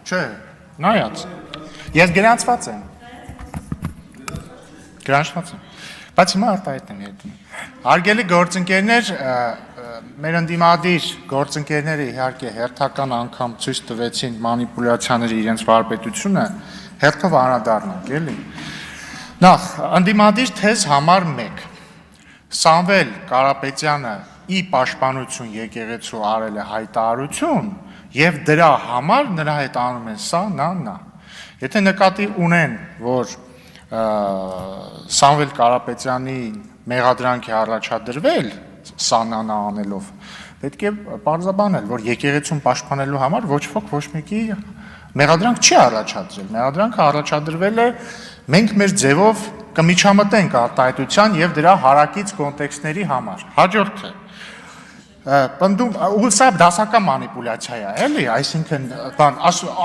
Չէ, նայած։ Ես գրանցված եմ։ Բայց հիմա արտահայտ եմ ետնում։ Հարգելի գործընկերներ, մեր ընդդիմադիր գործընկերները իհարկե հերթական անգամ ցույց տվեցին մանիպուլյացիաների իրենց վարպետությունը, հերթով անդրադառնանք, էլի։ Նախ, ընդդիմադիր թեզ համար 1։ Սամվել Կարապետյանը ի պաշտպանություն եկեղեցու արել է հայտարարություն եւ դրա համար նրա հետ անում են սա, նա։ Եթե նկատի ունեն, որ Սամվել Կարապետյանի մեղադրանք է առաջադրվել սանանա անելով, պետք է պարզաբանել, որ եկեղեցուն պաշտպանելու համար ոչ ոք ոչ մեկի մեղադրանք չի առաջադրել, մեղադրանքը առաջադրվել է մենք մեր ձևով կմիջամտենք արտահայտության եւ դրա հարակից կոնտեքստների համար։ Հաջորդը պնդում ու սա դասական մանիպուլյացիա է, էլի, այսինքն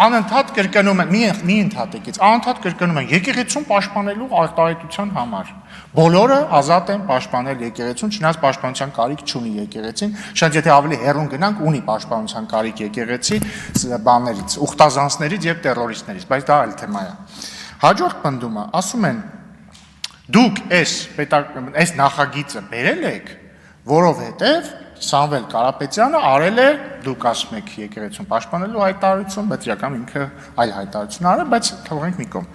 անընդհատ կրկնում են, մի ընդհատեկից, անընդհատ կրկնում են եկեղեցուն պաշտպանելու արտահայտության համար։ Բոլորը ազատ են պաշտպանել եկեղեցուն, չնայած պաշտպանության կարիք չունի եկեղեցին, շատ եթե ավելի հեռուն գնանք, ունի պաշտպանության կարիք եկեղեցի բաներից, ուխտազանցներից եւ տերորիստներից, բայց դա այլ թեմա է։ Հաջորդ պնդումը, ասում են դուք այս նախագիծը բերել եք, որովհետեւ Սամվել Կարապետյանը արել է, դուք ասում եք եկեղեցուն պաշտպանելու հայտարարություն, բայց իրական ինքը այլ հայտարարություն արել, բայց թողենք մի կողմ։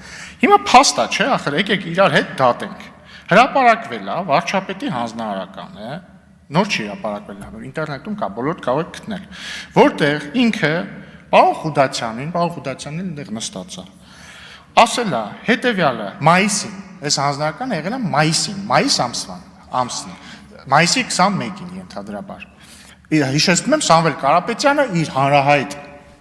Հիմա փաստա չէ, ախր եկեք իրար հետ դատենք։ Հրապարակվել է վարչապետի հանձնարարական է, նոր չի հրապարակվել, ինտերնետում կա, բոլորդ կարող եք գտնել, որտեղ ինքը պարոն Խուդացյանին այնտեղ նստած է։ Ասել է հետևյալը, մայիսին, այս հանձնարարականը եղել է մայիսին, մայիս ամսին, մայիսի 21-ին ենթադրաբար։ Հիշեցնում եմ Սամվել Կարապետյանը իր հանրահայտ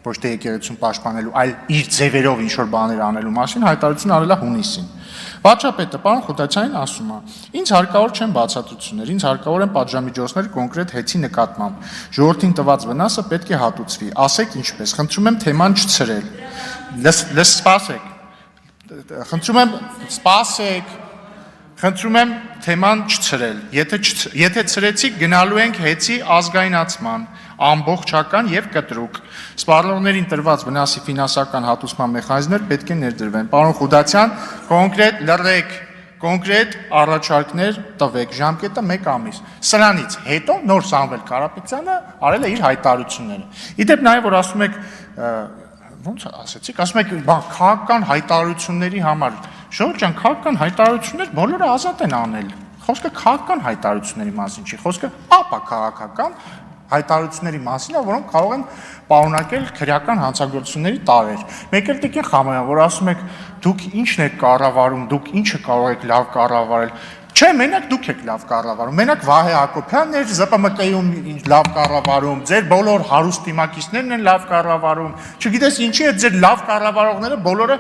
ոչ թե եկեղեցուն պաշտպանելու, այլ իր ձևերով ինչ-որ բաներ անելու մասին հայտարարություն արել է հունիսին։ Վարչապետը պարոն Խուդացյանին ասում է. «Ինձ հարկավոր չեն բացատրություններ, ինձ հարկավոր են պատժամիջոցներ կոնկրետ հեծի նկատմամբ։ Ժողովրդին տված վնասը պետք է հատուցվի։ Ասեք ինչպես, խնդրում եմ թեման չցրել»։ Սպասեք։ Խնդրում եմ թեման չցրել, եթե ցրեցիք գնալու ենք հեծի ազգայնացման, ամբողջական եւ կտրուկ, սպառողներին տրված վնասի ֆինանսական հատուցման մեխանիզմներ պետք է ներդրվեն, պարոն Խուդացյան, կոնկրետ լռեք, կոնկրետ առաջարկներ տվեք, ժամկետը 1 ամիս, սրանից հետո նոր Սամվել Կարապետյանը արել է իր հայտարարությունները, իդեպ նաեւ որ ասում եք, ոնց ասեցիք, ասում եք քաղաքական հայտարարությունների համար, Ժողովուրդ ջան, քաղաքական հայտարարություններ բոլորը ազատ են անել, խոսքը քաղաքական հայտարարությունների մասին չի, խոսքը ապաքաղաքական հայտարարությունների մասին է, որոնք կարող են պարունակել քրեական հանցագործությունների տարեր։ Մեկ էլ Տիկին Խամոյան, որ ասում եք, դուք ինչն եք կառավարում, դուք ինչը կարող եք լավ կառավարել, չէ, մենակ դուք եք լավ կառավարում, մենակ Վահե Հակոբյանն էր ԶՊՄԿ-ում լավ կառավարում, ձեր բոլոր հարուստ դիմակիցներն են լավ կառավարում, չգիտես ինչի է ձեր լավ կառավարողները բոլորը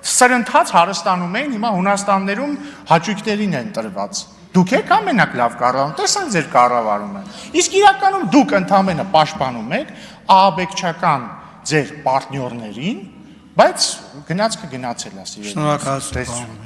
սրընթաց հարստանում էին, հիմա Հունաստաններում հաճույքներին են տրված։ Դուք եք ամենակ լավ կառավարում, տեսանք ձեր կառավարումը։ Իսկ իրականում դուք ընդամենը պաշտպանում եք ահաբեկչական ձեր պարտներներին, բայց գնացքը գնացել է, սիրելի։ Շնորհակալություն։